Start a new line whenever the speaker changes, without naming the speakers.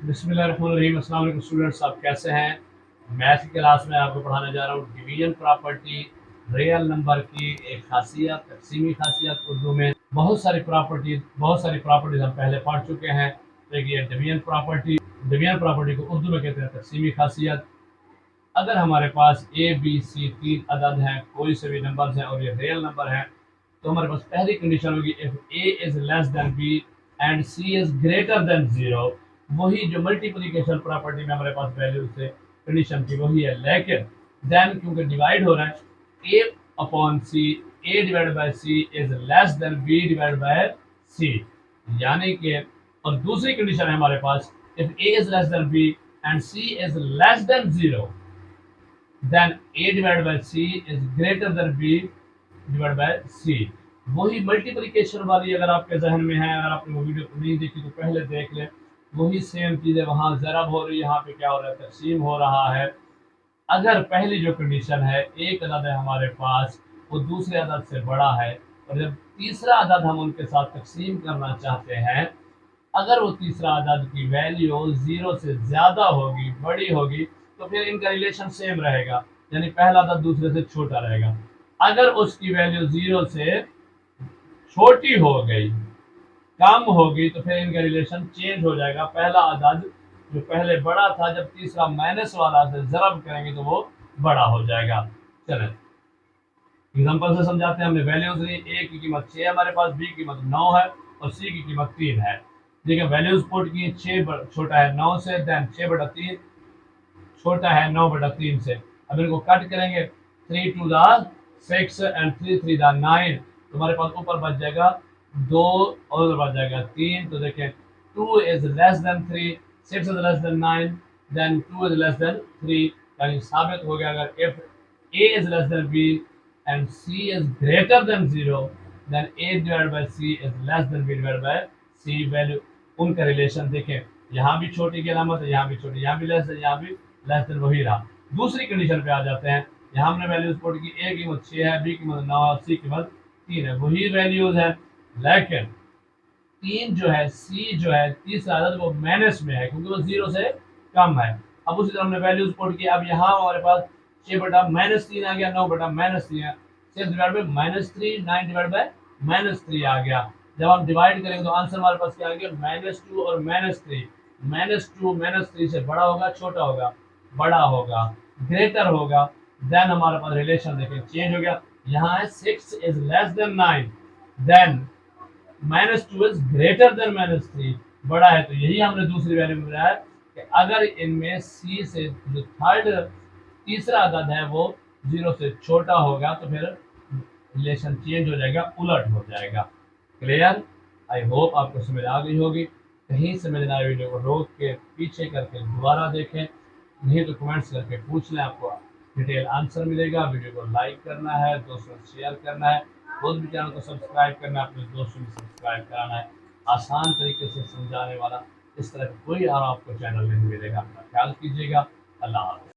बिस्मिल्लाहिर्रहमानिर्रहीम। अस्सलाम वालेकुम स्टूडेंट्स, आप कैसे हैं? मैथ की क्लास में आपको पढ़ाने जा रहा हूँ डिवीजन प्रॉपर्टी, रियल नंबर की एक खासियत, तकसीमी खासियत। उर्दू में बहुत सारी प्रॉपर्टीज हम पहले पढ़ चुके हैं। तो ये डिवीजन प्रॉपर्टी को उर्दू में कहते हैं तकसीमी खासियत। अगर हमारे पास ए बी सी तीन अदद हैं, कोई से भी नंबर हैं और ये रियल नंबर है, तो हमारे पास पहली कंडीशन होगी if a is less than b and c is greater than zero. वही जो मल्टीप्लिकेशन प्रॉपर्टी में हमारे पास वैल्यू से कंडीशन थी वही है, लेकिन देन क्योंकि डिवाइड हो रहा है, a upon c, a divide by c is less than b divide by c, यानी कि और दूसरी कंडीशन है हमारे पास if a is less than b and c is less than zero, then a divided by c is greater than b divided by c। वही multiplication वाली अगर आपके जहन में है, अगर आपने वो वीडियो नहीं देखी तो पहले देख ले। वही सेम चीज़ें वहाँ ज़रब हो रही है, यहाँ पे क्या हो रहा है, तकसीम हो रहा है। अगर पहली जो कंडीशन है, एक अदद है हमारे पास, वो दूसरे अदद से बड़ा है, और जब तीसरा अदद हम उनके साथ तकसीम करना चाहते हैं, अगर वो तीसरा अदद की वैल्यू जीरो से ज़्यादा होगी, बड़ी होगी, तो फिर इनका रिलेशन सेम रहेगा, यानी पहला अदद दूसरे से छोटा रहेगा। अगर उसकी वैल्यू जीरो से छोटी हो गई, कम होगी, तो फिर इनका रिलेशन चेंज हो जाएगा। पहला अदद जो पहले बड़ा था, जब तीसरा माइनस वाला से ज़रब करेंगे तो वो बड़ा हो जाएगा। चलें एग्जांपल से समझाते हैं। हमने वैल्यूज ली, ए की कीमत 6 हमारे पास, बी की कीमत 9 है और सी की कीमत 3 है। देखिए वैल्यूज पुट की, 6 छोटा है 9 से, देन 6/3 छोटा है 9/3 से। अब इनको कट करेंगे, 3 2 6 एंड 3 3 9, तो हमारे पास ऊपर बच जाएगा 2 और उधर बच जाएगा 3। तो देखें 2 is less than 3, 6 is less than 9, then 2 is less than 3, यानी साबित हो गया अगर if a is less than b and c is greater than 0, then a divided by c is less than b divided by c। Value उनका relation देखें, यहाँ भी छोटी की अलामत है, यहाँ भी छोटी, यहाँ भी लेस है, यहाँ भी लेस देन, वही रहा। दूसरी कंडीशन पे आ जाते हैं। यहाँ हमने वैल्यूज पुट की, ए की कीमत 6 है, बी की कीमत 9 है, सी की कीमत 3 है, वही वैल्यूज है, लेकिन 3 जो है, सी जो है तीसरा अदद वो माइनस में है क्योंकि वो जीरो से कम है। अब उसी तरह हमने वैल्यूज पुट की, अब यहाँ हमारे पास 6/-3 आ गया, 9/-3 है, 6 डिवाइड बाई -3, 9 डिवाइड बाई -3 आ गया। जब हम डिवाइड करेंगे तो आंसर हमारे पास क्या आ गया, -2 और -3। -2 -3 से बड़ा होगा, छोटा होगा, बड़ा होगा, ग्रेटर होगा, देन हमारे पास रिलेशन देखें चेंज हो गया। यहाँ है 6 is less than 9, then -2 is greater than -3, बड़ा है। तो यही हमने दूसरी वैल्यू में बताया कि अगर इनमें सी से जो तीसरा अदद है वो जीरो से छोटा होगा तो फिर रिलेशन चेंज हो जाएगा, उलट हो जाएगा। क्लियर? आई होप आपको समझ आ गई होगी। कहीं समझ ना आए वीडियो को रोक के पीछे करके दोबारा देखें, नहीं तो कमेंट्स करके पूछ लें, आपको डिटेल आंसर मिलेगा। वीडियो को लाइक करना है, दोस्तों को शेयर करना है, खुद भी चैनल को सब्सक्राइब करना है, अपने दोस्तों को सब्सक्राइब कराना है। आसान तरीके से समझाने वाला इस तरह का कोई और आपको चैनल नहीं मिलेगा। अपना ख्याल कीजिएगा। अल्लाह हाफ़िज़।